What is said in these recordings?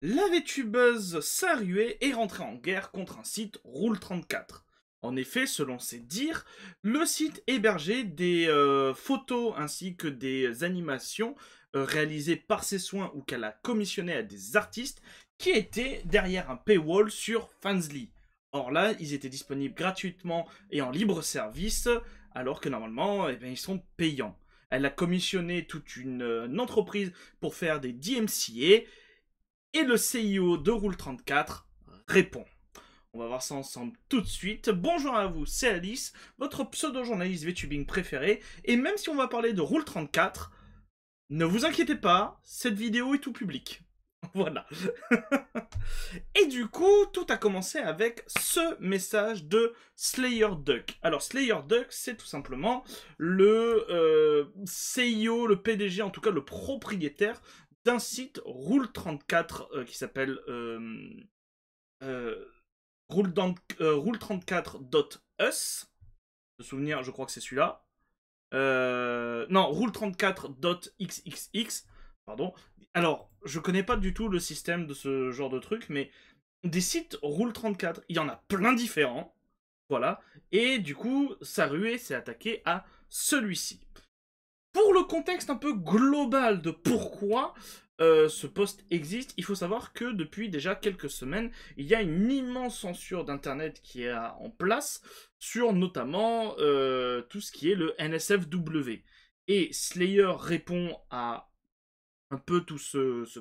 La VTubeuse Sarué est rentrée en guerre contre un site Rule34. En effet, selon ses dires, le site hébergeait des photos ainsi que des animations réalisées par ses soins ou qu'elle a commissionnées à des artistes qui étaient derrière un paywall sur Fansly. Or là, ils étaient disponibles gratuitement et en libre service, alors que normalement, ils sont payants. Elle a commissionné toute une entreprise pour faire des DMCA, et le CIO de Rule34 répond. On va voir ça ensemble tout de suite. Bonjour à vous, c'est Alice, votre pseudo-journaliste VTubing préféré. Et même si on va parler de Rule34, ne vous inquiétez pas, cette vidéo est tout public. Voilà. Et du coup, tout a commencé avec ce message de Slayer Duck. Alors, Slayer Duck, c'est tout simplement le CIO, le PDG, en tout cas le propriétaire d'un site Rule34 qui s'appelle euh, Rule34.us. De souvenir, je crois que c'est celui-là. Non, Rule34.xxx. Pardon. Alors, je connais pas du tout le système de ce genre de truc, mais des sites Rule34, il y en a plein différents. Voilà. Et du coup, Sarué s'est attaqué à celui-ci. Pour le contexte un peu global de pourquoi ce poste existe, il faut savoir que depuis déjà quelques semaines, il y a une immense censure d'Internet qui est en place sur notamment tout ce qui est le NSFW. Et Slayer répond à un peu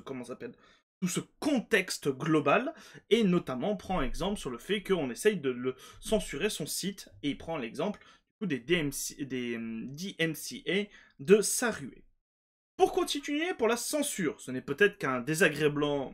comment ça s'appelle, tout ce contexte global, et notamment prend exemple sur le fait qu'on essaye de le censurer son site, et il prend l'exemple des DMCA de Sarué. Pour continuer pour la censure, ce n'est peut-être qu'un désagréablement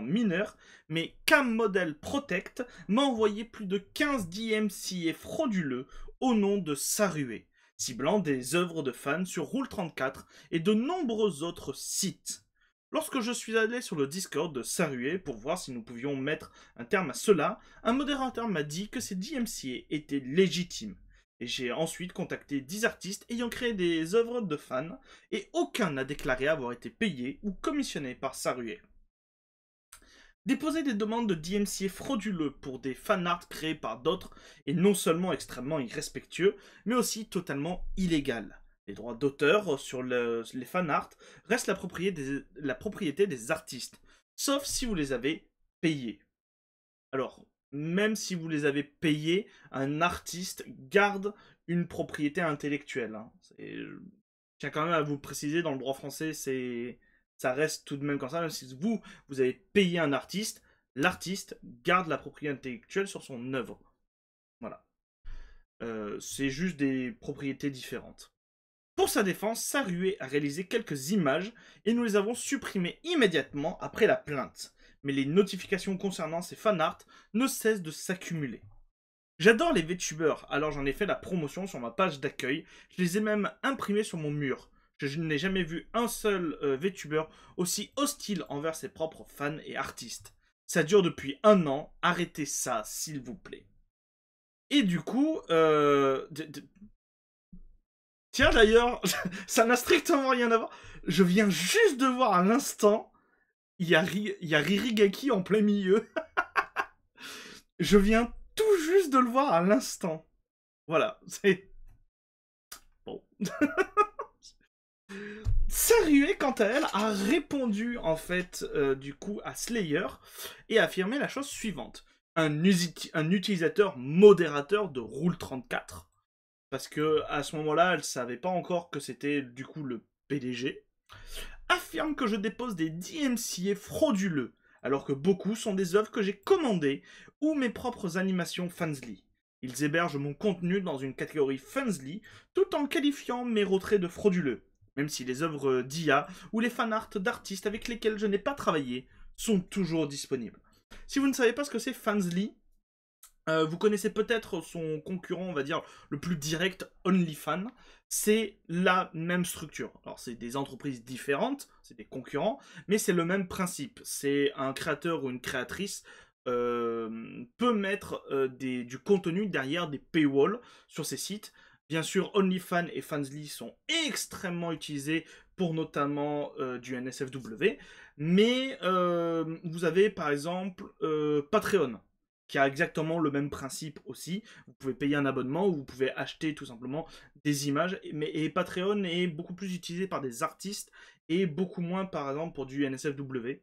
mineur, mais Cam Model Protect m'a envoyé plus de 15 DMCA frauduleux au nom de Sarué, ciblant des œuvres de fans sur Rule34 et de nombreux autres sites. Lorsque je suis allé sur le Discord de Sarué pour voir si nous pouvions mettre un terme à cela, un modérateur m'a dit que ces DMCA étaient légitimes. Et j'ai ensuite contacté 10 artistes ayant créé des œuvres de fans, et aucun n'a déclaré avoir été payé ou commissionné par Sarué. Déposer des demandes de DMCA frauduleux pour des fanarts créés par d'autres est non seulement extrêmement irrespectueux, mais aussi totalement illégal. Les droits d'auteur sur les fanarts restent la propriété des artistes, sauf si vous les avez payés. Alors, même si vous les avez payés, un artiste garde une propriété intellectuelle. Hein. Je tiens quand même à vous le préciser, dans le droit français, ça reste tout de même comme ça. Même si vous avez payé un artiste, l'artiste garde la propriété intellectuelle sur son œuvre. Voilà. C'est juste des propriétés différentes. Pour sa défense, Sarué a réalisé quelques images et nous les avons supprimées immédiatement après la plainte. Mais les notifications concernant ces fanarts ne cessent de s'accumuler. J'adore les VTubers, alors j'en ai fait la promotion sur ma page d'accueil, je les ai même imprimés sur mon mur. Je n'ai jamais vu un seul VTuber aussi hostile envers ses propres fans et artistes. Ça dure depuis 1 an, arrêtez ça s'il vous plaît. Et du coup, tiens d'ailleurs, ça n'a strictement rien à voir. Je viens juste de voir à l'instant, il y a Riri Gaki en plein milieu. Je viens tout juste de le voir à l'instant. Voilà, c'est... Bon. Sarué, quant à elle, a répondu en fait du coup à Slayer et a affirmé la chose suivante. Un utilisateur modérateur de Rule34, parce que à ce moment-là, elle savait pas encore que c'était du coup le PDG, affirme que je dépose des DMCA frauduleux, alors que beaucoup sont des œuvres que j'ai commandées ou mes propres animations Fansly. Ils hébergent mon contenu dans une catégorie Fansly, tout en qualifiant mes retraits de frauduleux, même si les œuvres d'IA ou les fanarts d'artistes avec lesquels je n'ai pas travaillé sont toujours disponibles. Si vous ne savez pas ce que c'est Fansly, vous connaissez peut-être son concurrent, on va dire, le plus direct, OnlyFans. C'est la même structure. Alors, c'est des entreprises différentes, c'est des concurrents, mais c'est le même principe. C'est un créateur ou une créatrice peut mettre du contenu derrière des paywalls sur ses sites. Bien sûr, OnlyFans et Fansly sont extrêmement utilisés pour notamment du NSFW, mais vous avez par exemple Patreon, qui a exactement le même principe aussi. Vous pouvez payer un abonnement ou vous pouvez acheter tout simplement des images, et Patreon est beaucoup plus utilisé par des artistes et beaucoup moins par exemple pour du NSFW.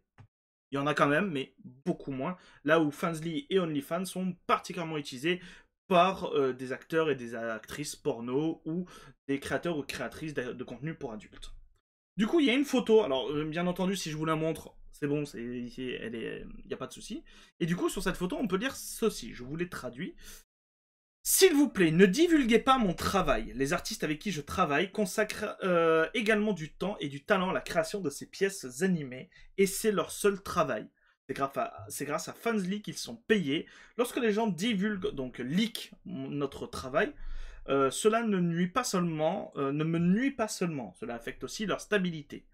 Il y en a quand même, mais beaucoup moins. Là où Fansly et OnlyFans sont particulièrement utilisés par des acteurs et des actrices porno ou des créateurs ou créatrices de contenu pour adultes. Du coup, il y a une photo. Alors, bien entendu, si je vous la montre, c'est bon, il n'y a pas de souci. Et du coup, sur cette photo, on peut dire ceci. Je vous l'ai traduit. S'il vous plaît, ne divulguez pas mon travail. Les artistes avec qui je travaille consacrent également du temps et du talent à la création de ces pièces animées, et c'est leur seul travail. C'est grâce à Fansly qu'ils sont payés. Lorsque les gens divulguent, donc leak notre travail, cela ne me nuit pas seulement, cela affecte aussi leur stabilité.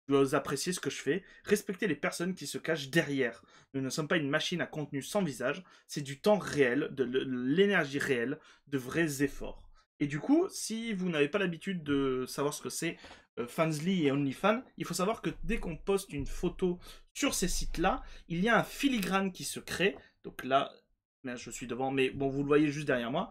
Je dois apprécier ce que je fais, respecter les personnes qui se cachent derrière. Nous ne sommes pas une machine à contenu sans visage, c'est du temps réel, de l'énergie réelle, de vrais efforts. Et du coup, si vous n'avez pas l'habitude de savoir ce que c'est Fansly et OnlyFans, il faut savoir que dès qu'on poste une photo sur ces sites-là, il y a un filigrane qui se crée. Donc là, je suis devant, mais bon, vous le voyez juste derrière moi.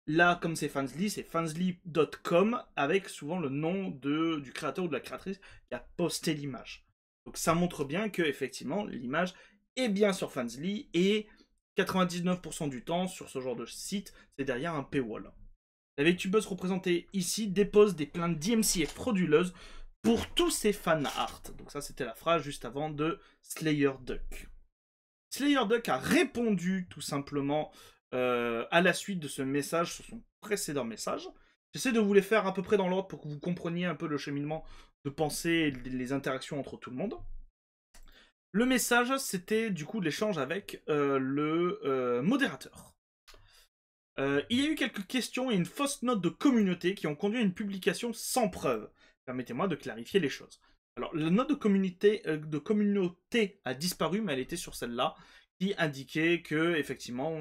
Là, comme c'est fansly.com avec souvent le nom du créateur ou de la créatrice qui a posté l'image. Donc ça montre bien que effectivement l'image est bien sur Fansly et 99% du temps sur ce genre de site, c'est derrière un paywall. La VTubeuse représentée ici dépose des plaintes d'IMC et frauduleuses pour tous ses fan art. Donc ça c'était la phrase juste avant de Slayer Duck. Slayer Duck a répondu tout simplement à la suite de ce message sur son précédent message. J'essaie de vous les faire à peu près dans l'ordre pour que vous compreniez un peu le cheminement de pensée et les interactions entre tout le monde. Le message, c'était du coup l'échange avec le modérateur. Il y a eu quelques questions et une fausse note de communauté qui ont conduit à une publication sans preuve. Permettez-moi de clarifier les choses. Alors, la note de communauté a disparu, mais elle était sur celle-là, qui indiquait que, effectivement,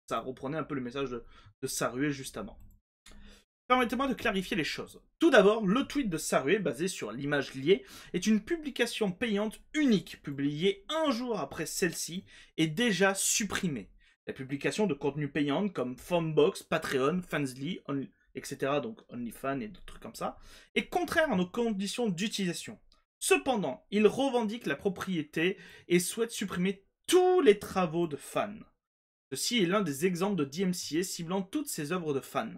ça reprenait un peu le message de Sarué juste avant. Permettez-moi de clarifier les choses. Tout d'abord, le tweet de Sarué, basé sur l'image liée, est une publication payante unique, publiée un jour après celle-ci, et déjà supprimée. La publication de contenu payant comme Phonebox, Patreon, Fansly, etc., donc OnlyFans et d'autres trucs comme ça, est contraire à nos conditions d'utilisation. Cependant, il revendique la propriété et souhaite supprimer tous les travaux de fans. Ceci est l'un des exemples de DMCA ciblant toutes ses œuvres de fans.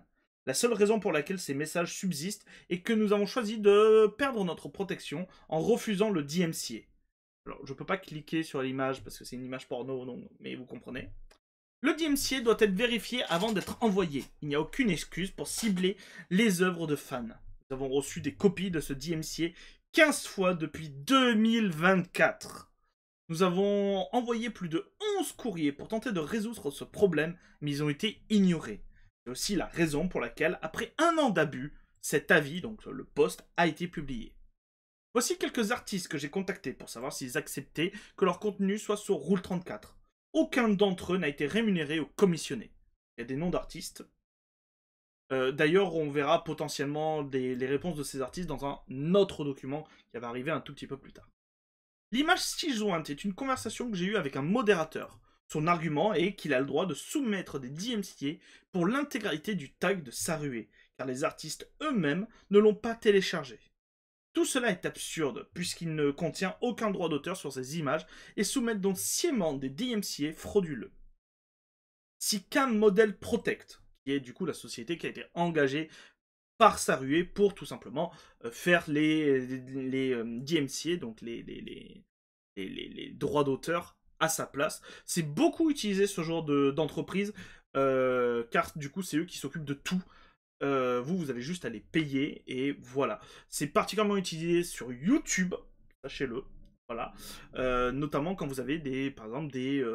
La seule raison pour laquelle ces messages subsistent est que nous avons choisi de perdre notre protection en refusant le DMCA. Alors, je ne peux pas cliquer sur l'image parce que c'est une image porno, non, mais vous comprenez. Le DMCA doit être vérifié avant d'être envoyé. Il n'y a aucune excuse pour cibler les œuvres de fans. Nous avons reçu des copies de ce DMCA 15 fois depuis 2024. Nous avons envoyé plus de 11 courriers pour tenter de résoudre ce problème, mais ils ont été ignorés. C'est aussi la raison pour laquelle, après un an d'abus, cet avis, donc le post, a été publié. Voici quelques artistes que j'ai contactés pour savoir s'ils acceptaient que leur contenu soit sur Rule34. Aucun d'entre eux n'a été rémunéré ou commissionné. Il y a des noms d'artistes. D'ailleurs, on verra potentiellement les réponses de ces artistes dans un autre document qui va arriver un tout petit peu plus tard. L'image ci-jointe est une conversation que j'ai eue avec un modérateur. Son argument est qu'il a le droit de soumettre des DMCA pour l'intégralité du tag de Sarué, car les artistes eux-mêmes ne l'ont pas téléchargé. Tout cela est absurde, puisqu'il ne contient aucun droit d'auteur sur ces images et soumettent donc sciemment des DMCA frauduleux. Si Cam Model Protect, qui est du coup la société qui a été engagée par Sarué pour tout simplement faire les DMCA, donc les droits d'auteur à sa place. C'est beaucoup utilisé ce genre d'entreprise, car du coup c'est eux qui s'occupent de tout. Vous avez juste à les payer et voilà. C'est particulièrement utilisé sur YouTube, sachez-le. Voilà. Notamment quand vous avez par exemple des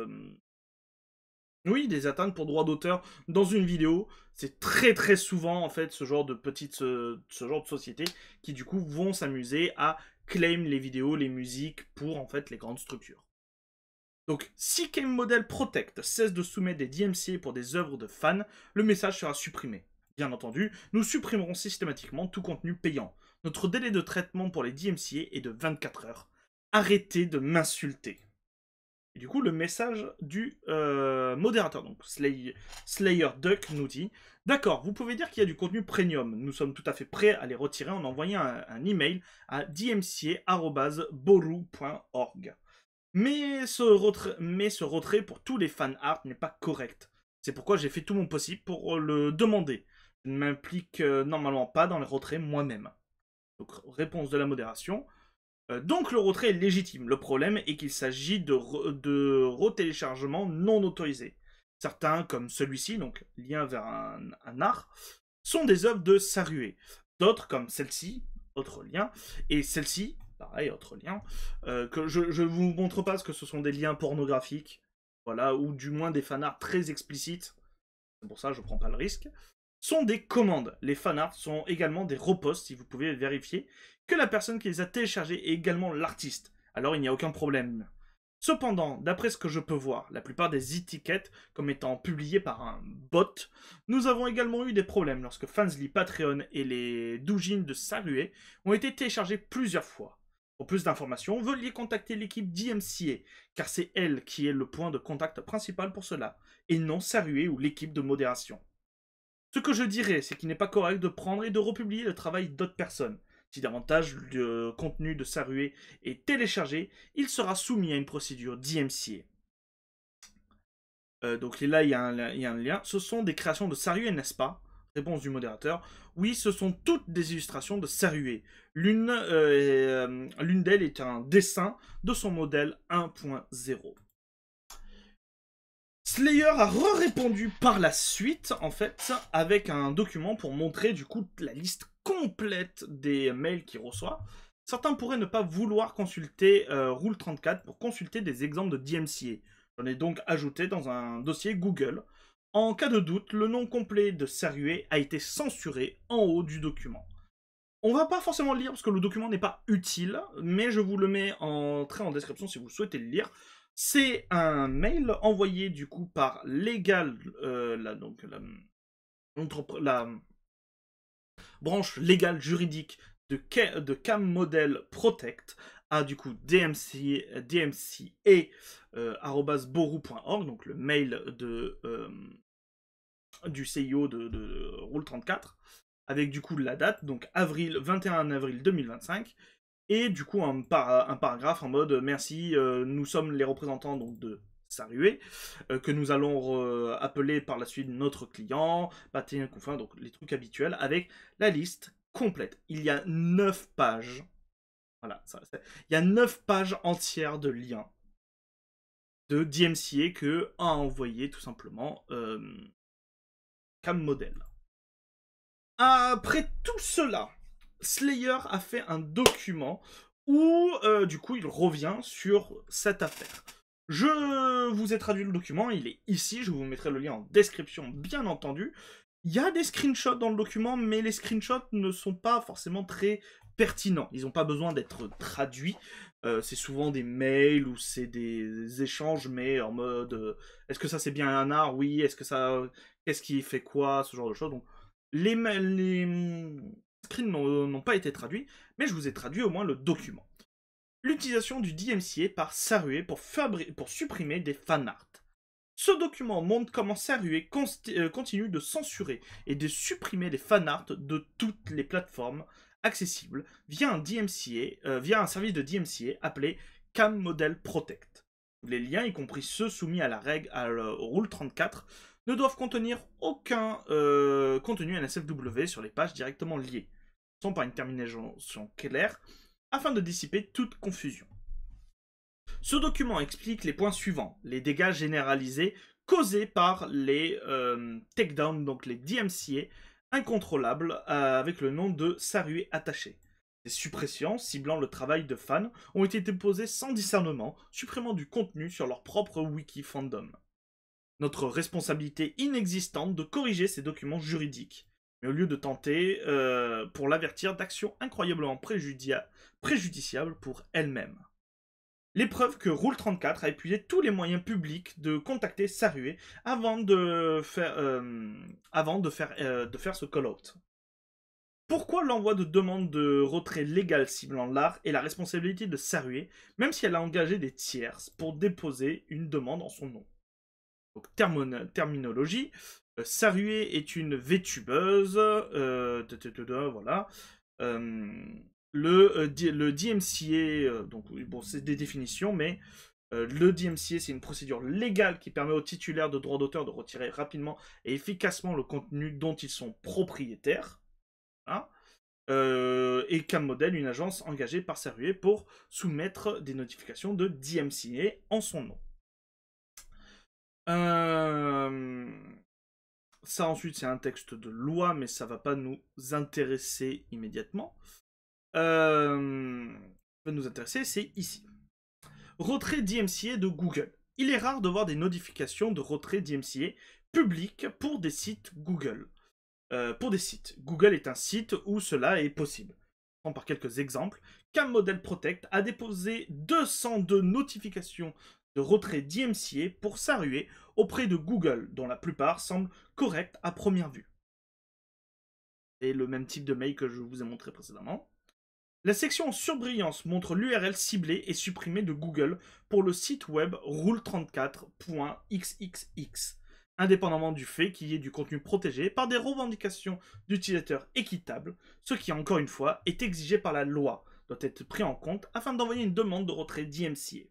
atteintes pour droit d'auteur dans une vidéo. C'est très très souvent en fait ce genre de sociétés qui du coup vont s'amuser à claim les vidéos, les musiques pour en fait les grandes structures. Donc, si Game Model Protect cesse de soumettre des DMCA pour des œuvres de fans, le message sera supprimé. Bien entendu, nous supprimerons systématiquement tout contenu payant. Notre délai de traitement pour les DMCA est de 24 heures. Arrêtez de m'insulter. Et du coup, le message du modérateur, donc Slayer Duck, nous dit: d'accord, vous pouvez dire qu'il y a du contenu premium. Nous sommes tout à fait prêts à les retirer en envoyant un email à dmca@boru.org. Mais ce retrait pour tous les fan art n'est pas correct. C'est pourquoi j'ai fait tout mon possible pour le demander. Je ne m'implique normalement pas dans les retraits moi-même. Donc, réponse de la modération. Donc le retrait est légitime. Le problème est qu'il s'agit de retéléchargements non autorisés. Certains, comme celui-ci, donc lien vers un art, sont des œuvres de Sarue. D'autres, comme celle-ci, autre lien, et celle-ci, pareil, autre lien, que je ne vous montre pas parce que ce sont des liens pornographiques, voilà, ou du moins des fanarts très explicites, c'est pour ça que je ne prends pas le risque, sont des commandes. Les fanarts sont également des reposts, si vous pouvez vérifier, que la personne qui les a téléchargés est également l'artiste. Alors il n'y a aucun problème. Cependant, d'après ce que je peux voir, la plupart des étiquettes comme étant publiées par un bot, nous avons également eu des problèmes lorsque Fansly, Patreon et les doujins de Sarue ont été téléchargés plusieurs fois. Pour plus d'informations, veuillez contacter l'équipe DMCA, car c'est elle qui est le point de contact principal pour cela, et non Sarue ou l'équipe de modération. Ce que je dirais, c'est qu'il n'est pas correct de prendre et de republier le travail d'autres personnes. Si davantage de contenu de Sarue est téléchargé, il sera soumis à une procédure DMCA. Donc là, il y a un lien. Ce sont des créations de Sarue, n'est-ce pas? Réponse du modérateur. Oui, ce sont toutes des illustrations de Sarue. L'une d'elles est un dessin de son modèle 1.0. Slayer a répondu par la suite, en fait, avec un document pour montrer, du coup, la liste complète des mails qu'il reçoit. Certains pourraient ne pas vouloir consulter Rule 34 pour consulter des exemples de DMCA. J'en ai donc ajouté dans un dossier Google. En cas de doute, le nom complet de Sarue a été censuré en haut du document. On va pas forcément le lire parce que le document n'est pas utile, mais je vous le mets en description si vous souhaitez le lire. C'est un mail envoyé du coup par Legal, la branche légale juridique de Cam Model Protect à du coup dmca@boru.org, donc le mail du CIO de Rule 34, avec du coup la date, donc 21 avril 2025. Et du coup, un paragraphe en mode merci, nous sommes les représentants donc, de Sarue, que nous allons appeler par la suite notre client, bâtir confin, donc les trucs habituels, avec la liste complète. Il y a 9 pages. Voilà, il y a 9 pages entières de liens de DMCA que a envoyé tout simplement Cam Model. Après tout cela, Slayer a fait un document où, du coup, il revient sur cette affaire. Je vous ai traduit le document, il est ici, je vous mettrai le lien en description, bien entendu. Il y a des screenshots dans le document, mais les screenshots ne sont pas forcément très pertinents. Ils n'ont pas besoin d'être traduits. C'est souvent des mails ou c'est des échanges, mais en mode est-ce que ça c'est bien un art? Oui. Est-ce que ça... Qu'est-ce qui fait quoi? Ce genre de choses. Donc, les screens n'ont pas été traduits, mais je vous ai traduit au moins le document. L'utilisation du DMCA par Sarue pour supprimer des fanarts. Ce document montre comment Sarue continue de censurer et de supprimer des fanarts de toutes les plateformes accessibles via un service de DMCA appelé Cam Model Protect. Les liens, y compris ceux soumis à la règle au Rule 34, ne doivent contenir aucun contenu NSFW sur les pages directement liées, sans par une terminaison claire, afin de dissiper toute confusion. Ce document explique les points suivants: les dégâts généralisés causés par les takedowns, donc les DMCA incontrôlables avec le nom de Sarue attaché. Ces suppressions, ciblant le travail de fans, ont été déposées sans discernement, supprimant du contenu sur leur propre wiki fandom. Notre responsabilité inexistante de corriger ces documents juridiques, mais au lieu de tenter pour l'avertir d'actions incroyablement préjudiciables pour elle-même. L'épreuve que Rule34 a épuisé tous les moyens publics de contacter Sarue avant de faire ce call-out. Pourquoi l'envoi de demandes de retrait légal ciblant l'art est la responsabilité de Sarue, même si elle a engagé des tierces pour déposer une demande en son nom? Donc, terminologie. Sarue est une VTubeuse. Voilà. Le DMCA, donc bon, c'est des définitions, mais le DMCA, c'est une procédure légale qui permet aux titulaires de droits d'auteur de retirer rapidement et efficacement le contenu dont ils sont propriétaires. Hein. Et CamModel, une agence engagée par Sarue pour soumettre des notifications de DMCA en son nom. Ça ensuite c'est un texte de loi, mais ça va pas nous intéresser immédiatement. Va nous intéresser, c'est ici. Retrait DMCA de Google. Il est rare de voir des notifications de retrait DMCA publiques pour des sites Google. Google est un site où cela est possible. Je prends par quelques exemples. CamModel Protect a déposé 202 notifications de retrait DMCA pour Sarue auprès de Google, dont la plupart semblent correctes à première vue. Et le même type de mail que je vous ai montré précédemment. La section surbrillance montre l'URL ciblée et supprimée de Google pour le site web rule34.xxx, indépendamment du fait qu'il y ait du contenu protégé par des revendications d'utilisateurs équitables, ce qui, encore une fois, est exigé par la loi, doit être pris en compte afin d'envoyer une demande de retrait DMCA.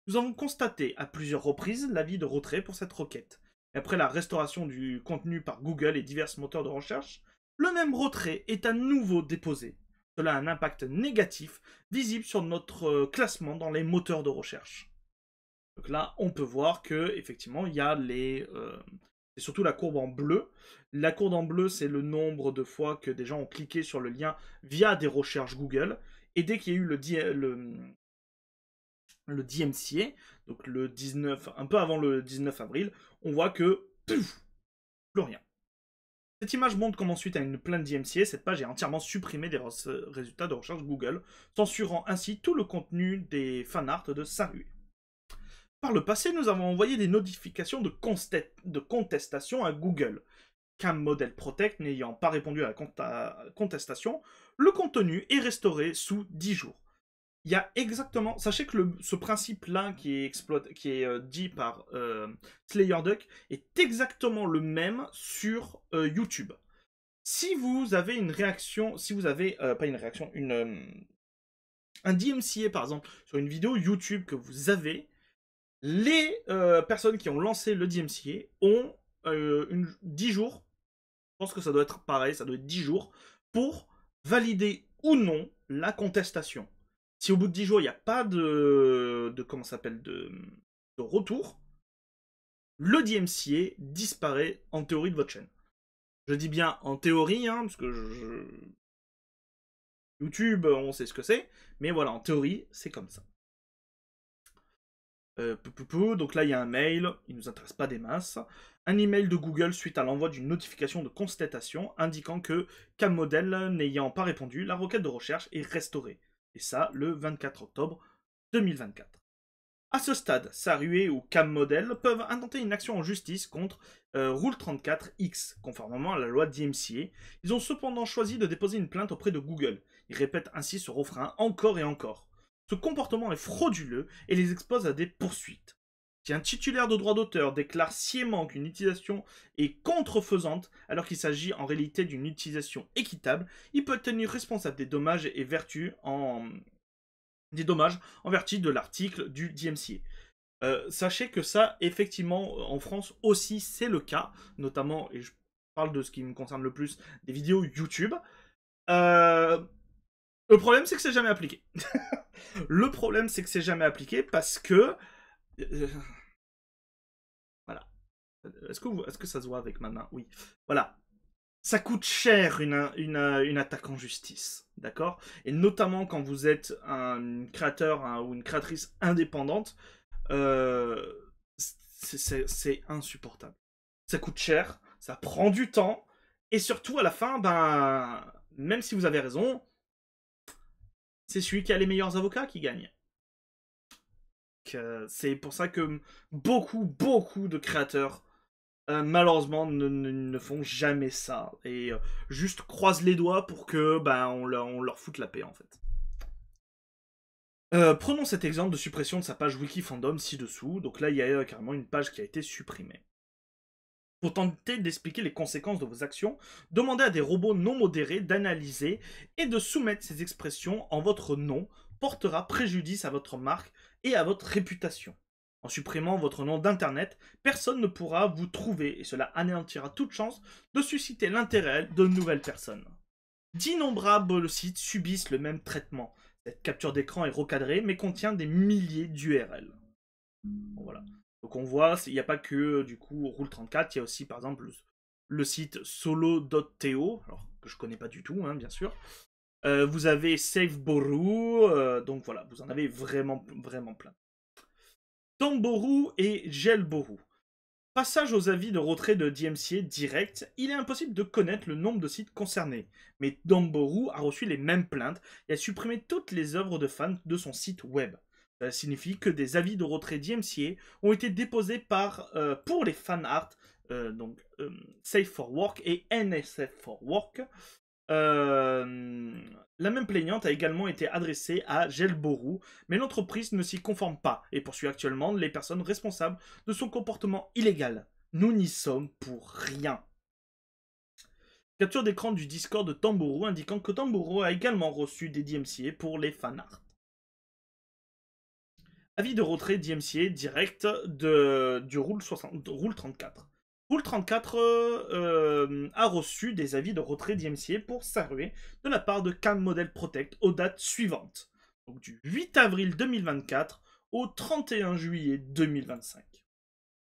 Nous avons constaté à plusieurs reprises l'avis de retrait pour cette requête. Après la restauration du contenu par Google et divers moteurs de recherche, le même retrait est à nouveau déposé. Cela a un impact négatif visible sur notre classement dans les moteurs de recherche. Donc là, on peut voir que effectivement, il y a c'est surtout la courbe en bleu. La courbe en bleu, c'est le nombre de fois que des gens ont cliqué sur le lien via des recherches Google. Et dès qu'il y a eu le DMCA, donc le 19, un peu avant le 19 avril, on voit que pouf, plus rien. Cette image montre comment, suite à une plainte DMCA, cette page est entièrement supprimée des résultats de recherche Google, censurant ainsi tout le contenu des fanarts de Sarue. Par le passé, nous avons envoyé des notifications de contestation à Google. CamModel Protect n'ayant pas répondu à la contestation, le contenu est restauré sous 10 jours. Il y a exactement... Sachez que ce principe-là qui est dit par SlayerDuck est exactement le même sur YouTube. Si vous avez une réaction... Si vous avez... pas une réaction, un DMCA par exemple, sur une vidéo YouTube que vous avez, les personnes qui ont lancé le DMCA ont 10 jours, je pense que ça doit être pareil, ça doit être 10 jours, pour valider ou non la contestation. Si au bout de 10 jours, il n'y a pas de retour, le DMCA disparaît en théorie de votre chaîne. Je dis bien en théorie, hein, parce que YouTube, on sait ce que c'est, mais voilà, en théorie, c'est comme ça. Donc là, il y a un mail, il ne nous intéresse pas des masses. Un email de Google suite à l'envoi d'une notification de constatation indiquant que CamModel n'ayant pas répondu, la requête de recherche est restaurée. Et ça, le 24 octobre 2024. À ce stade, Sarue ou CamModel peuvent intenter une action en justice contre Rule34X, conformément à la loi DMCA. Ils ont cependant choisi de déposer une plainte auprès de Google. Ils répètent ainsi ce refrain encore et encore. Ce comportement est frauduleux et les expose à des poursuites. Si un titulaire de droit d'auteur déclare sciemment qu'une utilisation est contrefaisante alors qu'il s'agit en réalité d'une utilisation équitable, il peut être tenu responsable des dommages et vertus en vertu de l'article du DMCA. Sachez que ça, effectivement, en France aussi, c'est le cas, notamment, et je parle de ce qui me concerne le plus, des vidéos YouTube. Le problème, c'est que c'est jamais appliqué. Le problème, c'est que c'est jamais appliqué parce que... voilà. Est-ce que ça se voit avec ma main? Oui. Voilà. Ça coûte cher une attaque en justice, d'accord? Et notamment quand vous êtes un créateur ou une créatrice indépendante, c'est insupportable. Ça coûte cher, ça prend du temps, et surtout à la fin, ben, même si vous avez raison, c'est celui qui a les meilleurs avocats qui gagne. C'est pour ça que beaucoup de créateurs, malheureusement, ne font jamais ça. Et juste croisent les doigts pour que on leur foute la paix, en fait. Prenons cet exemple de suppression de sa page Wikifandom ci-dessous. Donc là, il y a carrément une page qui a été supprimée. Pour tenter d'expliquer les conséquences de vos actions, demandez à des robots non modérés d'analyser et de soumettre ces expressions en votre nom portera préjudice à votre marque et à votre réputation. En supprimant votre nom d'internet, personne ne pourra vous trouver et cela anéantira toute chance de susciter l'intérêt de nouvelles personnes. D'innombrables sites subissent le même traitement. Cette capture d'écran est recadrée mais contient des milliers d'URL. Bon, voilà. Donc on voit, il n'y a pas que du coup Rule34, il y a aussi par exemple le site solo.to, alors que je connais pas du tout, hein, bien sûr. Vous avez SafeBoru, donc voilà, vous en avez vraiment plein. Tamboru et Gelboru. Passage aux avis de retrait de DMCA direct, il est impossible de connaître le nombre de sites concernés. Mais Tamboru a reçu les mêmes plaintes et a supprimé toutes les œuvres de fans de son site web. Ça signifie que des avis de retrait DMCA ont été déposés pour les fan art, Safe for Work et NSF for Work. La même plaignante a également été adressée à Gelboru, mais l'entreprise ne s'y conforme pas et poursuit actuellement les personnes responsables de son comportement illégal. Nous n'y sommes pour rien. Capture d'écran du Discord de Tamboru indiquant que Tamboru a également reçu des DMCA pour les fanarts. Avis de retrait DMCA direct du Rule 34. Rule 34 a reçu des avis de retrait DMCA pour Sarue de la part de Cam Model Protect aux dates suivantes. Donc du 8 avril 2024 au 31 juillet 2025.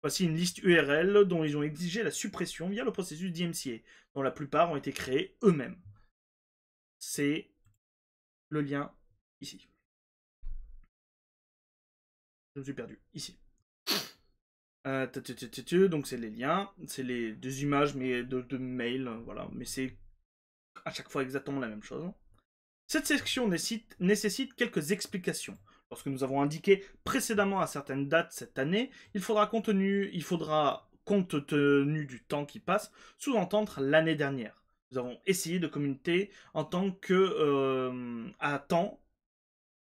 Voici une liste URL dont ils ont exigé la suppression via le processus DMCA, dont la plupart ont été créés eux-mêmes. C'est le lien ici. Je me suis perdu. Ici. Donc c'est les liens, c'est les deux images mais de mail, voilà. Mais c'est à chaque fois exactement la même chose. Cette section nécessite quelques explications. Lorsque nous avons indiqué précédemment à certaines dates cette année, il faudra compte tenu du temps qui passe, sous-entendre l'année dernière. Nous avons essayé de communiquer en tant que à temps.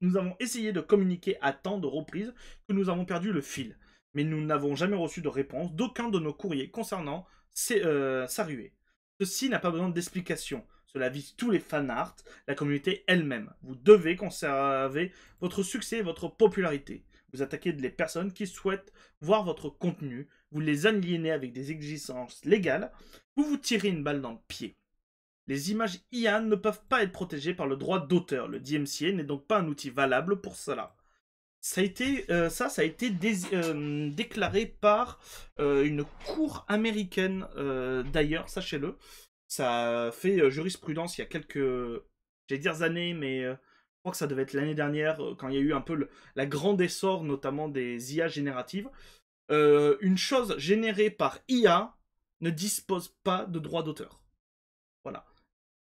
Nous avons essayé de communiquer à temps de reprises que nous avons perdu le fil. Mais nous n'avons jamais reçu de réponse d'aucun de nos courriers concernant Sarue. Ceci n'a pas besoin d'explication. Cela vise tous les fanarts, la communauté elle-même. Vous devez conserver votre succès et votre popularité. Vous attaquez les personnes qui souhaitent voir votre contenu, vous les aliénez avec des exigences légales, vous vous tirez une balle dans le pied. Les images IA ne peuvent pas être protégées par le droit d'auteur. Le DMCA n'est donc pas un outil valable pour cela. Ça a été déclaré par une cour américaine, d'ailleurs, sachez-le. Ça a fait jurisprudence il y a quelques années, mais je crois que ça devait être l'année dernière, quand il y a eu un peu la grande essor, notamment des IA génératives. Une chose générée par IA ne dispose pas de droit d'auteur. Voilà.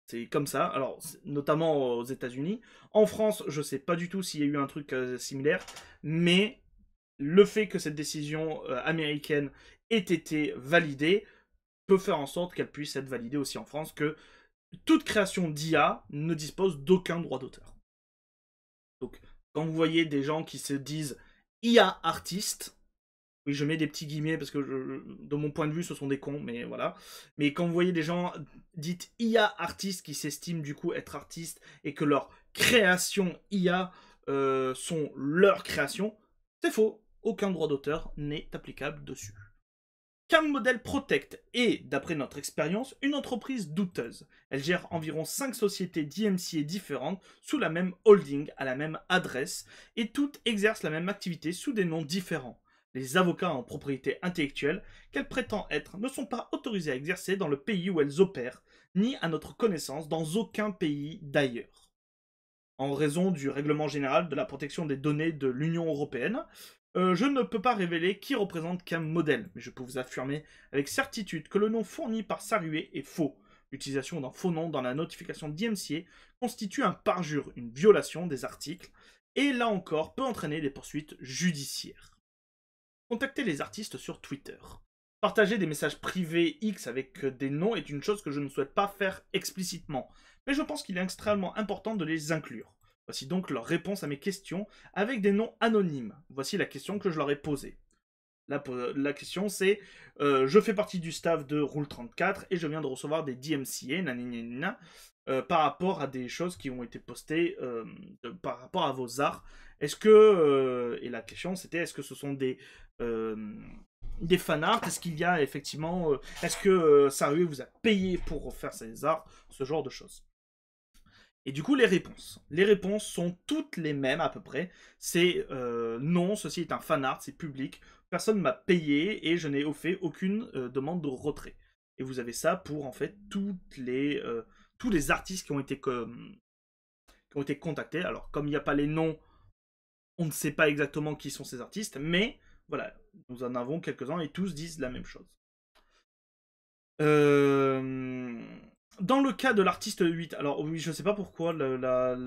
C'est comme ça, alors notamment aux États-Unis. En France, je sais pas du tout s'il y a eu un truc similaire, mais le fait que cette décision américaine ait été validée peut faire en sorte qu'elle puisse être validée aussi en France, que toute création d'IA ne dispose d'aucun droit d'auteur. Donc, quand vous voyez des gens qui se disent IA artistes, oui, je mets des petits guillemets parce que de mon point de vue, ce sont des cons, mais voilà. Mais quand vous voyez des gens dites IA artistes qui s'estiment du coup être artistes et que leurs créations IA sont leurs créations, c'est faux. Aucun droit d'auteur n'est applicable dessus. Cam Model Protect est, d'après notre expérience, une entreprise douteuse. Elle gère environ 5 sociétés DMCA différentes sous la même holding à la même adresse et toutes exercent la même activité sous des noms différents. Les avocats en propriété intellectuelle qu'elle prétend être ne sont pas autorisés à exercer dans le pays où elles opèrent, ni à notre connaissance dans aucun pays d'ailleurs. En raison du règlement général de la protection des données de l'Union européenne, je ne peux pas révéler qui représente Cam Model, mais je peux vous affirmer avec certitude que le nom fourni par Sarue est faux. L'utilisation d'un faux nom dans la notification DMCA constitue un parjure, une violation des articles et là encore peut entraîner des poursuites judiciaires. Contacter les artistes sur Twitter. Partager des messages privés X avec des noms est une chose que je ne souhaite pas faire explicitement, mais je pense qu'il est extrêmement important de les inclure. Voici donc leur réponse à mes questions avec des noms anonymes. Voici la question que je leur ai posée. La question c'est je fais partie du staff de Rule 34 et je viens de recevoir des DMCA nanana, par rapport à des choses qui ont été postées par rapport à vos arts. Est-ce que et la question c'était est-ce que ce sont des fanarts, est-ce qu'il y a effectivement est-ce que Sarue vous a payé pour faire ces arts, ce genre de choses. Et du coup, les réponses sont toutes les mêmes à peu près. C'est non, ceci est un fanart, c'est public, personne ne m'a payé et je n'ai fait aucune demande de retrait. Et vous avez ça pour en fait tous les artistes qui ont été contactés. Alors, comme il n'y a pas les noms, on ne sait pas exactement qui sont ces artistes, mais voilà, nous en avons quelques-uns et tous disent la même chose. Dans le cas de l'artiste 8, alors oui, je sais pas pourquoi la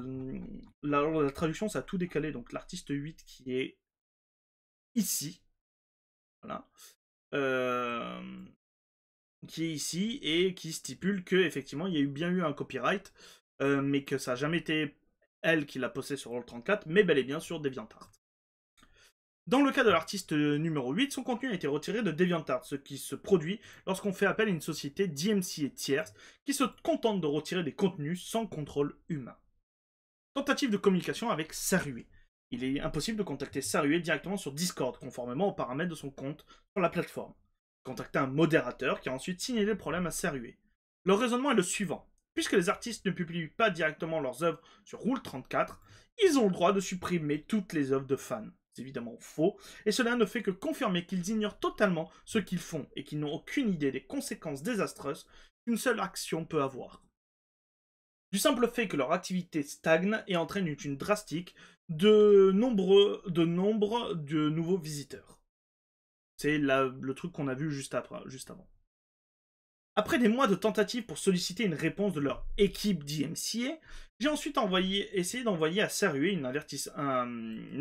traduction ça a tout décalé, donc l'artiste 8 qui est ici, voilà, qui est ici et qui stipule que effectivement il y a bien eu un copyright, mais que ça n'a jamais été elle qui l'a posté sur Roll34, mais bel et bien sur DeviantArt. Dans le cas de l'artiste numéro 8, son contenu a été retiré de DeviantArt, ce qui se produit lorsqu'on fait appel à une société DMCA tierce qui se contente de retirer des contenus sans contrôle humain. Tentative de communication avec Sarue. Il est impossible de contacter Sarue directement sur Discord, conformément aux paramètres de son compte sur la plateforme. Contacter un modérateur qui a ensuite signalé le problème à Sarue. Le raisonnement est le suivant. Puisque les artistes ne publient pas directement leurs œuvres sur Rule 34, ils ont le droit de supprimer toutes les œuvres de fans. C'est évidemment faux, et cela ne fait que confirmer qu'ils ignorent totalement ce qu'ils font et qu'ils n'ont aucune idée des conséquences désastreuses qu'une seule action peut avoir. Du simple fait que leur activité stagne et entraîne une chute drastique de nombre de nouveaux visiteurs. C'est le truc qu'on a vu juste avant. Après des mois de tentatives pour solliciter une réponse de leur équipe DMCA, j'ai ensuite essayé d'envoyer à Sarue un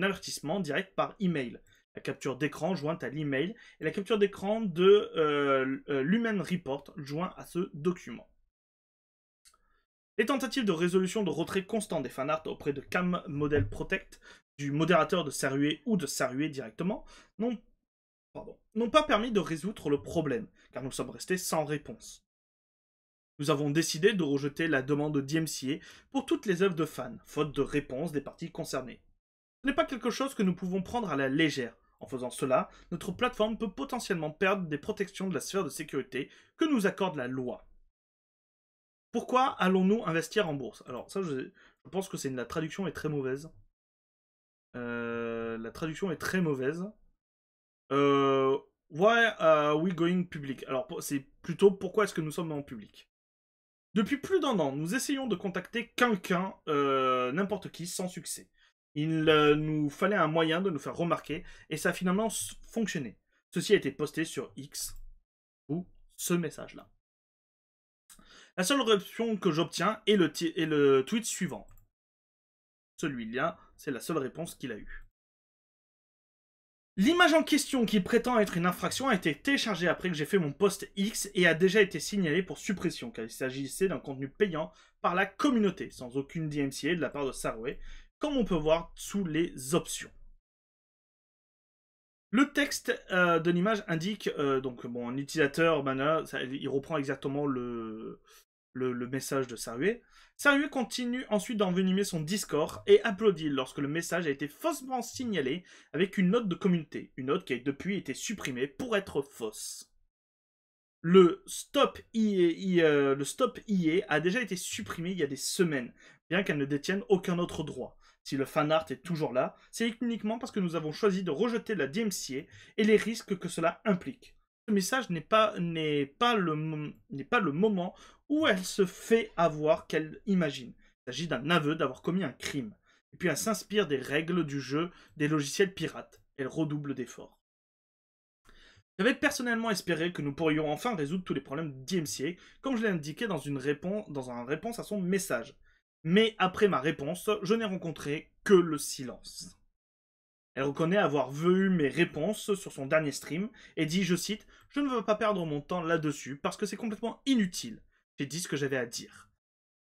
avertissement direct par email. La capture d'écran jointe à l'email et la capture d'écran de l'Human Report joint à ce document. Les tentatives de résolution de retrait constant des fanarts auprès de Cam Model Protect, du modérateur de Sarue ou de Sarue directement, n'ont pas permis de résoudre le problème, car nous sommes restés sans réponse. Nous avons décidé de rejeter la demande de DMCA pour toutes les œuvres de fans, faute de réponse des parties concernées. Ce n'est pas quelque chose que nous pouvons prendre à la légère. En faisant cela, notre plateforme peut potentiellement perdre des protections de la sphère de sécurité que nous accorde la loi. Pourquoi allons-nous investir en bourse? Alors ça, je pense que la traduction est très mauvaise. La traduction est très mauvaise. Why are we going public? Alors, c'est plutôt pourquoi est-ce que nous sommes en public? Depuis plus d'1 an, nous essayons de contacter quelqu'un, n'importe qui, sans succès. Il nous fallait un moyen de nous faire remarquer, et ça a finalement fonctionné. Ceci a été posté sur X, ou ce message-là. La seule réponse que j'obtiens est le tweet suivant. Celui-là, c'est la seule réponse qu'il a eue. L'image en question, qui prétend être une infraction, a été téléchargée après que j'ai fait mon post X et a déjà été signalée pour suppression, car il s'agissait d'un contenu payant par la communauté, sans aucune DMCA de la part de Sarue, comme on peut voir sous les options. Le texte de l'image indique, un utilisateur, il reprend exactement le message de Sarue. Sarue continue ensuite d'envenimer son Discord et applaudit lorsque le message a été faussement signalé avec une note de communauté, une note qui a depuis été supprimée pour être fausse. Le stop IA a déjà été supprimé il y a des semaines, bien qu'elle ne détienne aucun autre droit. Si le fanart est toujours là, c'est uniquement parce que nous avons choisi de rejeter la DMCA et les risques que cela implique. Ce message n'est pas le moment où elle se fait avoir qu'elle imagine. Il s'agit d'un aveu d'avoir commis un crime. Et puis elle s'inspire des règles du jeu des logiciels pirates. Elle redouble d'efforts. J'avais personnellement espéré que nous pourrions enfin résoudre tous les problèmes de DMCA, comme je l'ai indiqué dans une réponse à son message. Mais après ma réponse, je n'ai rencontré que le silence. Elle reconnaît avoir vu mes réponses sur son dernier stream et dit, je cite, « Je ne veux pas perdre mon temps là-dessus parce que c'est complètement inutile. J'ai dit ce que j'avais à dire. »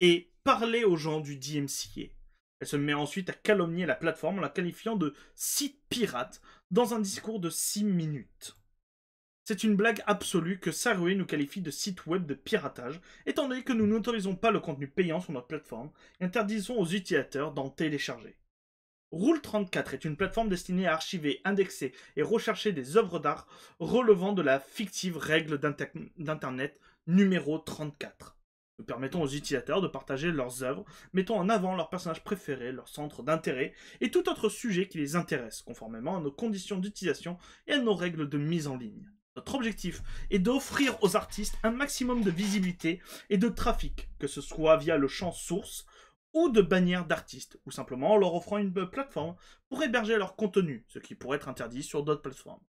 Et parler aux gens du DMCA. Elle se met ensuite à calomnier la plateforme en la qualifiant de site pirate dans un discours de 6 minutes. C'est une blague absolue que Sarue nous qualifie de site web de piratage, étant donné que nous n'autorisons pas le contenu payant sur notre plateforme et interdisons aux utilisateurs d'en télécharger. Rule34 est une plateforme destinée à archiver, indexer et rechercher des œuvres d'art relevant de la fictive règle d'Internet numéro 34. Nous permettons aux utilisateurs de partager leurs œuvres, mettant en avant leurs personnages préférés, leurs centres d'intérêt et tout autre sujet qui les intéresse, conformément à nos conditions d'utilisation et à nos règles de mise en ligne. Notre objectif est d'offrir aux artistes un maximum de visibilité et de trafic, que ce soit via le champ source ou de bannières d'artistes, ou simplement en leur offrant une plateforme pour héberger leur contenu, ce qui pourrait être interdit sur d'autres plateformes.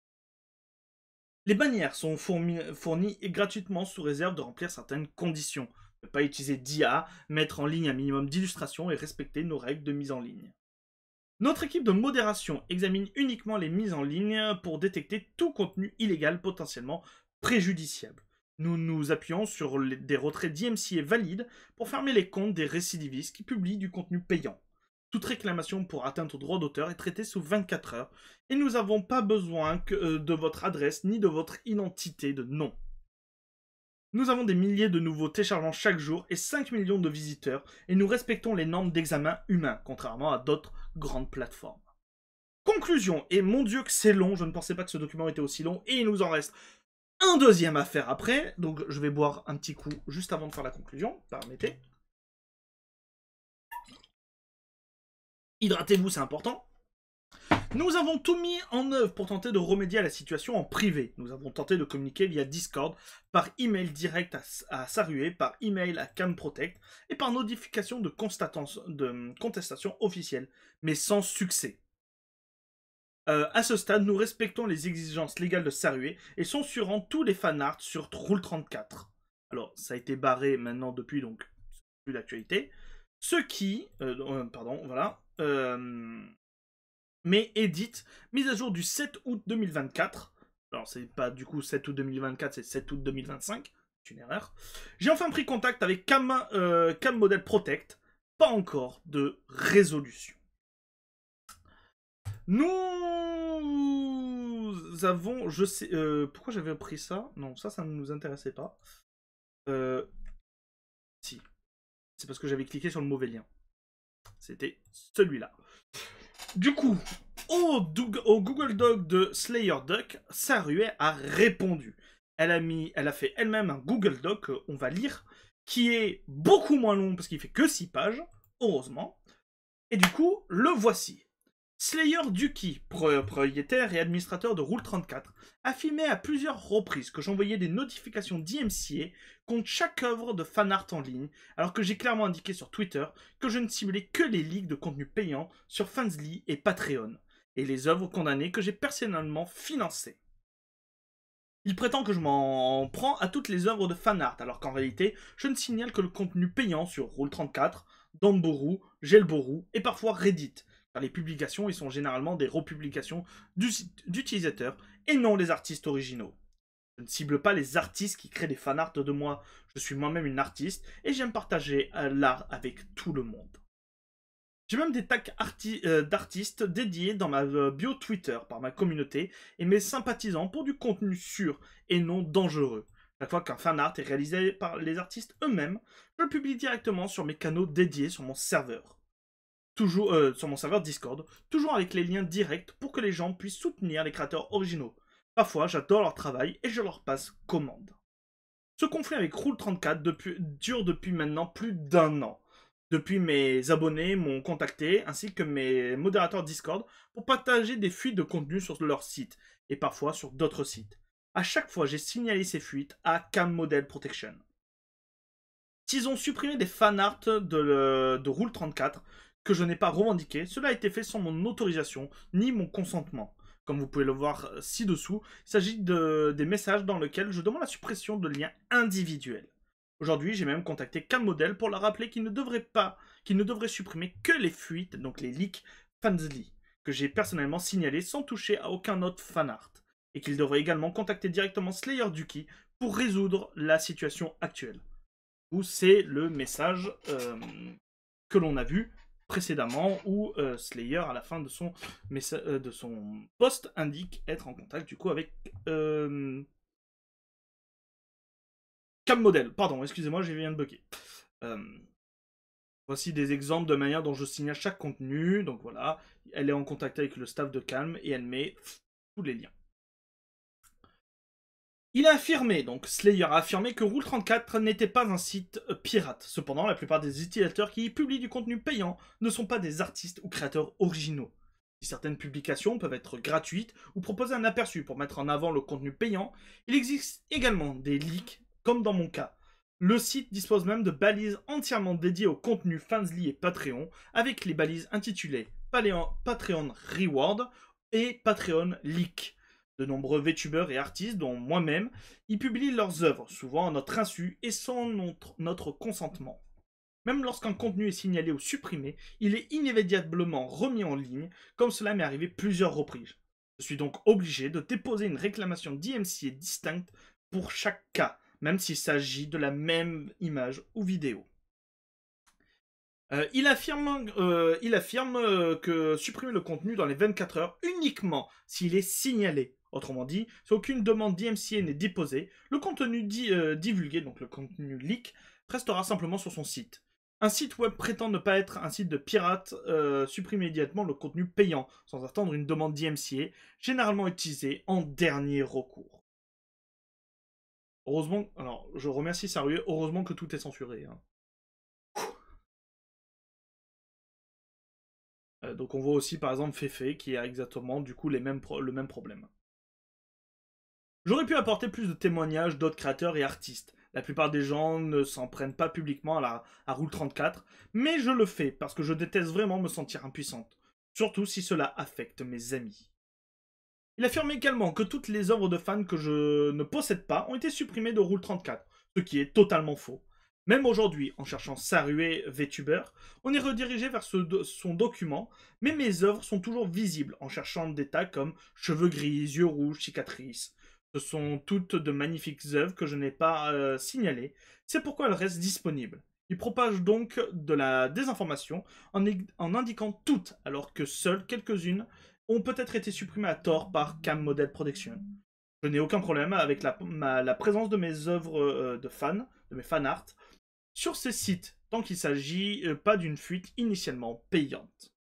Les bannières sont fournies gratuitement sous réserve de remplir certaines conditions. Ne pas utiliser d'IA, mettre en ligne un minimum d'illustrations et respecter nos règles de mise en ligne. Notre équipe de modération examine uniquement les mises en ligne pour détecter tout contenu illégal potentiellement préjudiciable. Nous nous appuyons sur des retraits DMCA valides pour fermer les comptes des récidivistes qui publient du contenu payant. Toute réclamation pour atteinte au droit d'auteur est traitée sous 24 heures et nous n'avons pas besoin de votre adresse ni de votre identité de nom. Nous avons des milliers de nouveaux téléchargements chaque jour et 5 millions de visiteurs et nous respectons les normes d'examen humain, contrairement à d'autres grandes plateformes. Conclusion, et mon dieu que c'est long, je ne pensais pas que ce document était aussi long, et il nous en reste un deuxième à faire après, donc je vais boire un petit coup juste avant de faire la conclusion, permettez. Hydratez-vous, c'est important. Nous avons tout mis en œuvre pour tenter de remédier à la situation en privé. Nous avons tenté de communiquer via Discord, par email direct à Sarue, par email à CamProtect et par notification de contestation officielle, mais sans succès. À ce stade, nous respectons les exigences légales de Sarue et censurons tous les fanarts sur Rule34. Alors, ça a été barré maintenant depuis, donc, c'est plus d'actualité. Ce qui, pardon, voilà, mais Edit, mise à jour du 7 août 2024. Alors, c'est pas du coup 7 août 2024, c'est 7 août 2025. C'est une erreur. J'ai enfin pris contact avec Cam Model Protect. Pas encore de résolution. Nous avons... Je sais... pourquoi j'avais pris ça? Non, ça ne nous intéressait pas. Si. C'est parce que j'avais cliqué sur le mauvais lien. C'était celui-là. Du coup, au Google Doc de Slayer Duck, Sarue a répondu. Elle a fait elle-même un Google Doc, on va lire, qui est beaucoup moins long parce qu'il fait que 6 pages, heureusement. Et du coup, le voici. Slayer Ducky, propriétaire et administrateur de Rule34, affirmait à plusieurs reprises que j'envoyais des notifications DMCA contre chaque œuvre de fanart en ligne, alors que j'ai clairement indiqué sur Twitter que je ne ciblais que les leaks de contenu payant sur Fansly et Patreon, et les œuvres condamnées que j'ai personnellement financées. Il prétend que je m'en prends à toutes les œuvres de fanart, alors qu'en réalité, je ne signale que le contenu payant sur Rule34, Damboru, Gelboru et parfois Reddit, car les publications y sont généralement des republications d'utilisateurs et non les artistes originaux. Je ne cible pas les artistes qui créent des fanarts de moi, je suis moi-même une artiste et j'aime partager l'art avec tout le monde. J'ai même des tags d'artistes dédiés dans ma bio Twitter par ma communauté et mes sympathisants pour du contenu sûr et non dangereux. Chaque fois qu'un fanart est réalisé par les artistes eux-mêmes, je le publie directement sur mes canaux dédiés sur mon serveur. Toujours sur mon serveur Discord, toujours avec les liens directs pour que les gens puissent soutenir les créateurs originaux. Parfois, j'adore leur travail et je leur passe commande. Ce conflit avec Rule34 dure depuis maintenant plus d'1 an. Depuis, mes abonnés m'ont contacté, ainsi que mes modérateurs Discord, pour partager des fuites de contenu sur leur site, et parfois sur d'autres sites. À chaque fois, j'ai signalé ces fuites à Cam Model Protection. S'ils ont supprimé des fanarts de Rule34 que je n'ai pas revendiqué, cela a été fait sans mon autorisation ni mon consentement. Comme vous pouvez le voir ci-dessous, il s'agit des messages dans lesquels je demande la suppression de liens individuels. Aujourd'hui, j'ai même contacté CamModel pour leur rappeler qu'ils ne devraient supprimer que les fuites, donc les leaks Fansly, que j'ai personnellement signalés sans toucher à aucun autre fanart, et qu'ils devraient également contacter directement Slayer Duki pour résoudre la situation actuelle. Où c'est le message que l'on a vu précédemment, où Slayer, à la fin de son post, indique être en contact du coup avec CamModel. Pardon, excusez-moi, je viens de bugger. Voici des exemples de manière dont je signale chaque contenu. Donc voilà, elle est en contact avec le staff de Calm et elle met tous les liens. Il a affirmé, donc Slayer a affirmé que Rule34 n'était pas un site pirate. Cependant, la plupart des utilisateurs qui y publient du contenu payant ne sont pas des artistes ou créateurs originaux. Si certaines publications peuvent être gratuites ou proposer un aperçu pour mettre en avant le contenu payant, il existe également des leaks, comme dans mon cas. Le site dispose même de balises entièrement dédiées au contenu Fansly et Patreon, avec les balises intitulées Patreon Reward et Patreon Leak. De nombreux VTubers et artistes, dont moi-même, y publient leurs œuvres, souvent à notre insu et sans notre consentement. Même lorsqu'un contenu est signalé ou supprimé, il est immédiatement remis en ligne, comme cela m'est arrivé plusieurs reprises. Je suis donc obligé de déposer une réclamation DMCA distincte pour chaque cas, même s'il s'agit de la même image ou vidéo. Il affirme que supprimer le contenu dans les 24 heures uniquement s'il est signalé. Autrement dit, si aucune demande DMCA n'est déposée, le contenu divulgué, donc le contenu leak, restera simplement sur son site. Un site web prétend ne pas être un site de pirate supprime immédiatement le contenu payant, sans attendre une demande DMCA, généralement utilisée en dernier recours. Heureusement, alors je remercie Sérieux, heureusement que tout est censuré. Hein. Donc on voit aussi par exemple Fefe qui a exactement du coup le même problème. J'aurais pu apporter plus de témoignages d'autres créateurs et artistes. La plupart des gens ne s'en prennent pas publiquement à Rule34, mais je le fais parce que je déteste vraiment me sentir impuissante, surtout si cela affecte mes amis. Il affirme également que toutes les œuvres de fans que je ne possède pas ont été supprimées de Rule34, ce qui est totalement faux. Même aujourd'hui, en cherchant Sarué VTuber, on est redirigé vers son document, mais mes œuvres sont toujours visibles en cherchant des tags comme cheveux gris, yeux rouges, cicatrices. Ce sont toutes de magnifiques œuvres que je n'ai pas signalées, c'est pourquoi elles restent disponibles. Il propage donc de la désinformation en indiquant toutes, alors que seules quelques-unes ont peut-être été supprimées à tort par Cam Model Production. Je n'ai aucun problème avec la présence de mes œuvres de fans, de mes fanarts, sur ces sites, tant qu'il ne s'agit pas d'une fuite initialement payante.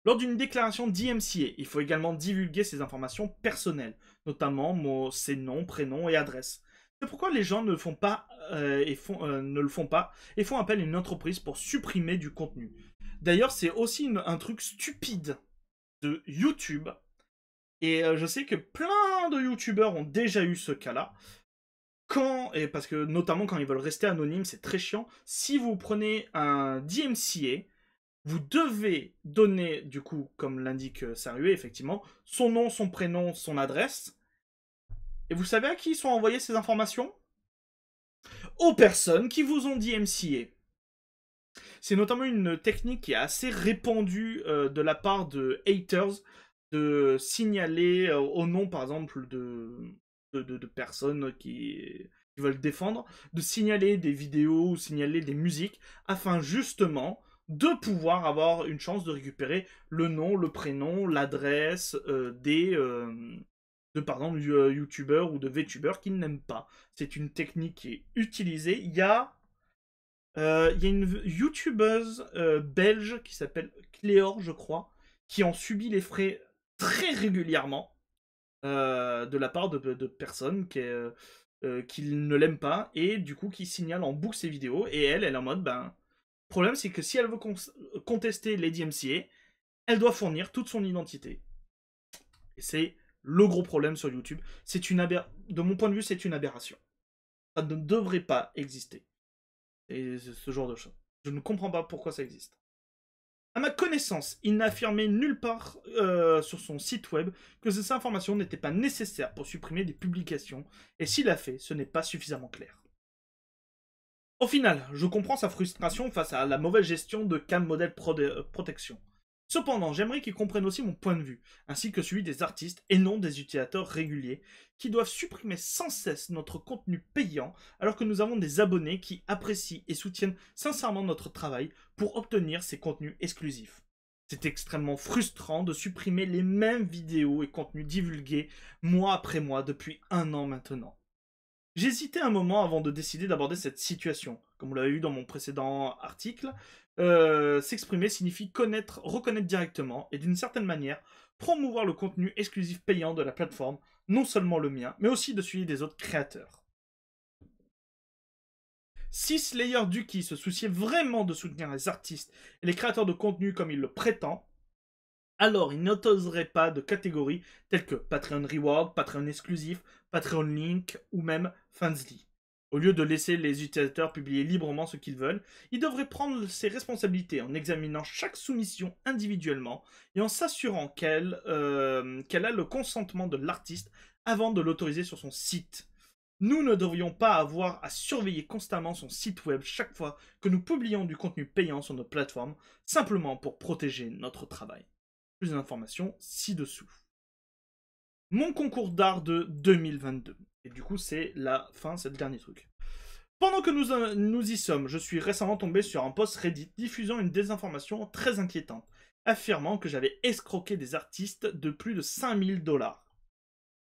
Lors d'une déclaration d'IMCA, il faut également divulguer ses informations personnelles, notamment ses noms, prénoms et adresses. C'est pourquoi les gens ne le font pas et font appel à une entreprise pour supprimer du contenu. D'ailleurs, c'est aussi un truc stupide de YouTube. Et je sais que plein de YouTubeurs ont déjà eu ce cas-là. Et parce que notamment quand ils veulent rester anonymes, c'est très chiant. Si vous prenez un DMCA, vous devez donner, du coup, comme l'indique Sarué, effectivement, son nom, son prénom, son adresse. Et vous savez à qui sont envoyées ces informations? Aux personnes qui vous ont DMCA. C'est notamment une technique qui est assez répandue de la part de haters de signaler au nom, par exemple, de personnes qui veulent défendre, de signaler des vidéos ou signaler des musiques afin justement de pouvoir avoir une chance de récupérer le nom, le prénom, l'adresse de par exemple youtubeurs ou de VTubers qu'ils n'aiment pas. C'est une technique qui est utilisée. Il y a une youtubeuse belge qui s'appelle Cléor, je crois, qui en subit les frais très régulièrement de la part de personnes qui ne l'aiment pas et du coup qui signalent en boucle ses vidéos. Et elle est en mode, ben, le problème c'est que si elle veut contester les DMCA, elle doit fournir toute son identité. Et c'est le gros problème sur YouTube. De mon point de vue, c'est une aberration. Ça ne devrait pas exister. Et ce genre de choses. Je ne comprends pas pourquoi ça existe. À ma connaissance, il n'a affirmé nulle part sur son site web que ces informations n'étaient pas nécessaires pour supprimer des publications, et s'il l'a fait, ce n'est pas suffisamment clair. Au final, je comprends sa frustration face à la mauvaise gestion de Cam Model Protection. Cependant, j'aimerais qu'ils comprennent aussi mon point de vue, ainsi que celui des artistes et non des utilisateurs réguliers, qui doivent supprimer sans cesse notre contenu payant alors que nous avons des abonnés qui apprécient et soutiennent sincèrement notre travail pour obtenir ces contenus exclusifs. C'est extrêmement frustrant de supprimer les mêmes vidéos et contenus divulgués mois après mois depuis 1 an maintenant. J'hésitais un moment avant de décider d'aborder cette situation. Comme vous l'avez vu dans mon précédent article, s'exprimer signifie reconnaître directement et d'une certaine manière promouvoir le contenu exclusif payant de la plateforme, non seulement le mien, mais aussi de celui des autres créateurs. Si Slayer Duki se souciait vraiment de soutenir les artistes et les créateurs de contenu comme il le prétend, alors il n'autoriserait pas de catégories telles que Patreon Reward, Patreon Exclusif, Patreon Link ou même Fansly. Au lieu de laisser les utilisateurs publier librement ce qu'ils veulent, il devrait prendre ses responsabilités en examinant chaque soumission individuellement et en s'assurant qu'elle a le consentement de l'artiste avant de l'autoriser sur son site. Nous ne devrions pas avoir à surveiller constamment son site web chaque fois que nous publions du contenu payant sur notre plateforme, simplement pour protéger notre travail. Plus d'informations ci-dessous. Mon concours d'art de 2022. Et du coup, c'est la fin, c'est le dernier truc. Pendant que nous y sommes, je suis récemment tombé sur un post Reddit diffusant une désinformation très inquiétante, affirmant que j'avais escroqué des artistes de plus de 5000 $.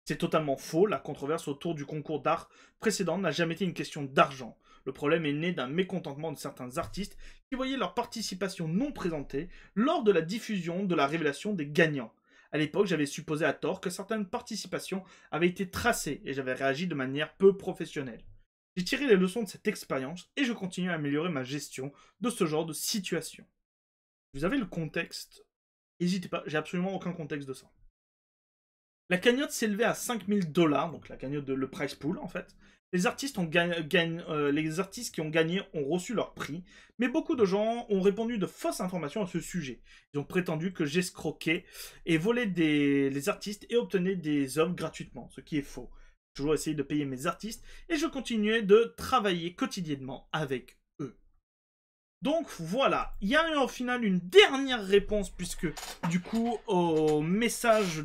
C'est totalement faux, la controverse autour du concours d'art précédent n'a jamais été une question d'argent. Le problème est né d'un mécontentement de certains artistes qui voyaient leur participation non présentée lors de la diffusion de la révélation des gagnants. À l'époque, j'avais supposé à tort que certaines participations avaient été tracées et j'avais réagi de manière peu professionnelle. J'ai tiré les leçons de cette expérience et je continue à améliorer ma gestion de ce genre de situation. Vous avez le contexte? N'hésitez pas, j'ai absolument aucun contexte de ça. La cagnotte s'élevait à 5000 $, donc la cagnotte de le prize pool en fait. Les artistes qui ont gagné ont reçu leur prix, mais beaucoup de gens ont répondu de fausses informations à ce sujet. Ils ont prétendu que j'escroquais et volais les artistes et obtenais des œuvres gratuitement, ce qui est faux. J'ai toujours essayé de payer mes artistes et je continuais de travailler quotidiennement avec eux. Donc voilà, il y a eu au final une dernière réponse puisque du coup au message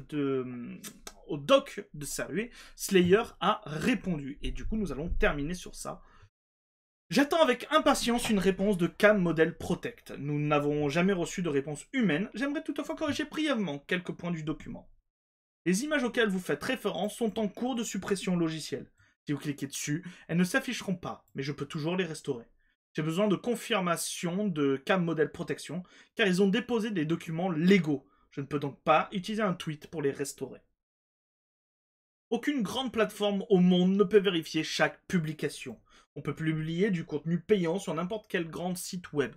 au doc de Salué, Slayer a répondu. Et du coup nous allons terminer sur ça. J'attends avec impatience une réponse de Cam Model Protect. Nous n'avons jamais reçu de réponse humaine. J'aimerais toutefois corriger brièvement quelques points du document. Les images auxquelles vous faites référence sont en cours de suppression logicielle. Si vous cliquez dessus, elles ne s'afficheront pas, mais je peux toujours les restaurer. J'ai besoin de confirmation de Cam Model Protection, car ils ont déposé des documents légaux. Je ne peux donc pas utiliser un tweet pour les restaurer. Aucune grande plateforme au monde ne peut vérifier chaque publication. On peut publier du contenu payant sur n'importe quel grand site web.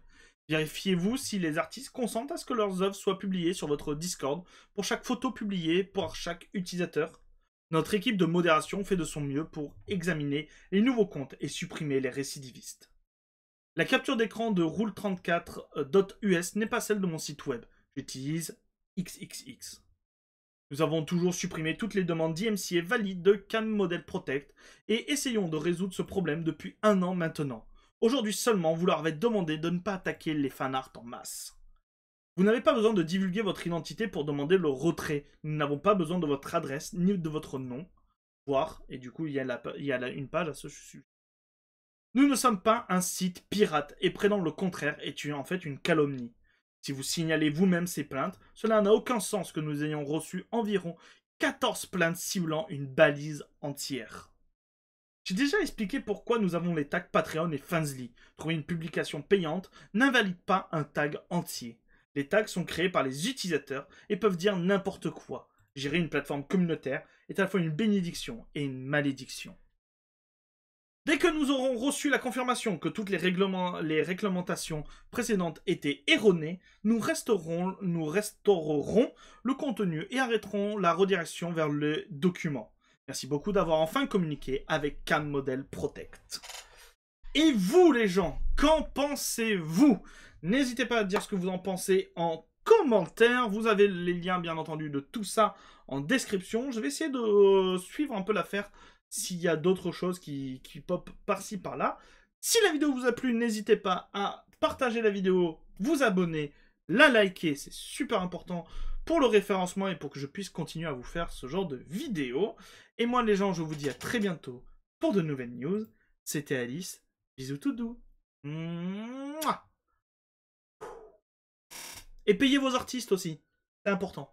Vérifiez-vous si les artistes consentent à ce que leurs œuvres soient publiées sur votre Discord pour chaque photo publiée par chaque utilisateur. Notre équipe de modération fait de son mieux pour examiner les nouveaux comptes et supprimer les récidivistes. La capture d'écran de rule34.us n'est pas celle de mon site web. J'utilise XXX. Nous avons toujours supprimé toutes les demandes d'IMCA valides de Cam Model Protect et essayons de résoudre ce problème depuis 1 an maintenant. Aujourd'hui seulement, vous leur avez demandé de ne pas attaquer les fanarts en masse. Vous n'avez pas besoin de divulguer votre identité pour demander le retrait. Nous n'avons pas besoin de votre adresse ni de votre nom. Voir, et du coup il y a une page à ce sujet. Nous ne sommes pas un site pirate et prétendre le contraire est en fait une calomnie. Si vous signalez vous-même ces plaintes, cela n'a aucun sens que nous ayons reçu environ 14 plaintes ciblant une balise entière. J'ai déjà expliqué pourquoi nous avons les tags Patreon et Fansly. Trouver une publication payante n'invalide pas un tag entier. Les tags sont créés par les utilisateurs et peuvent dire n'importe quoi. Gérer une plateforme communautaire est à la fois une bénédiction et une malédiction. Dès que nous aurons reçu la confirmation que toutes les réglementations précédentes étaient erronées, nous restaurerons le contenu et arrêterons la redirection vers le document. Merci beaucoup d'avoir enfin communiqué avec Cam Model Protect. Et vous les gens, qu'en pensez-vous? N'hésitez pas à dire ce que vous en pensez en commentaire. Vous avez les liens bien entendu de tout ça en description. Je vais essayer de suivre un peu l'affaire s'il y a d'autres choses qui pop par-ci par-là. Si la vidéo vous a plu, n'hésitez pas à partager la vidéo, vous abonner, la liker, c'est super important pour le référencement et pour que je puisse continuer à vous faire ce genre de vidéos. Et moi les gens, je vous dis à très bientôt pour de nouvelles news. C'était Alice, bisous tout doux. Mouah. Et payez vos artistes aussi, c'est important.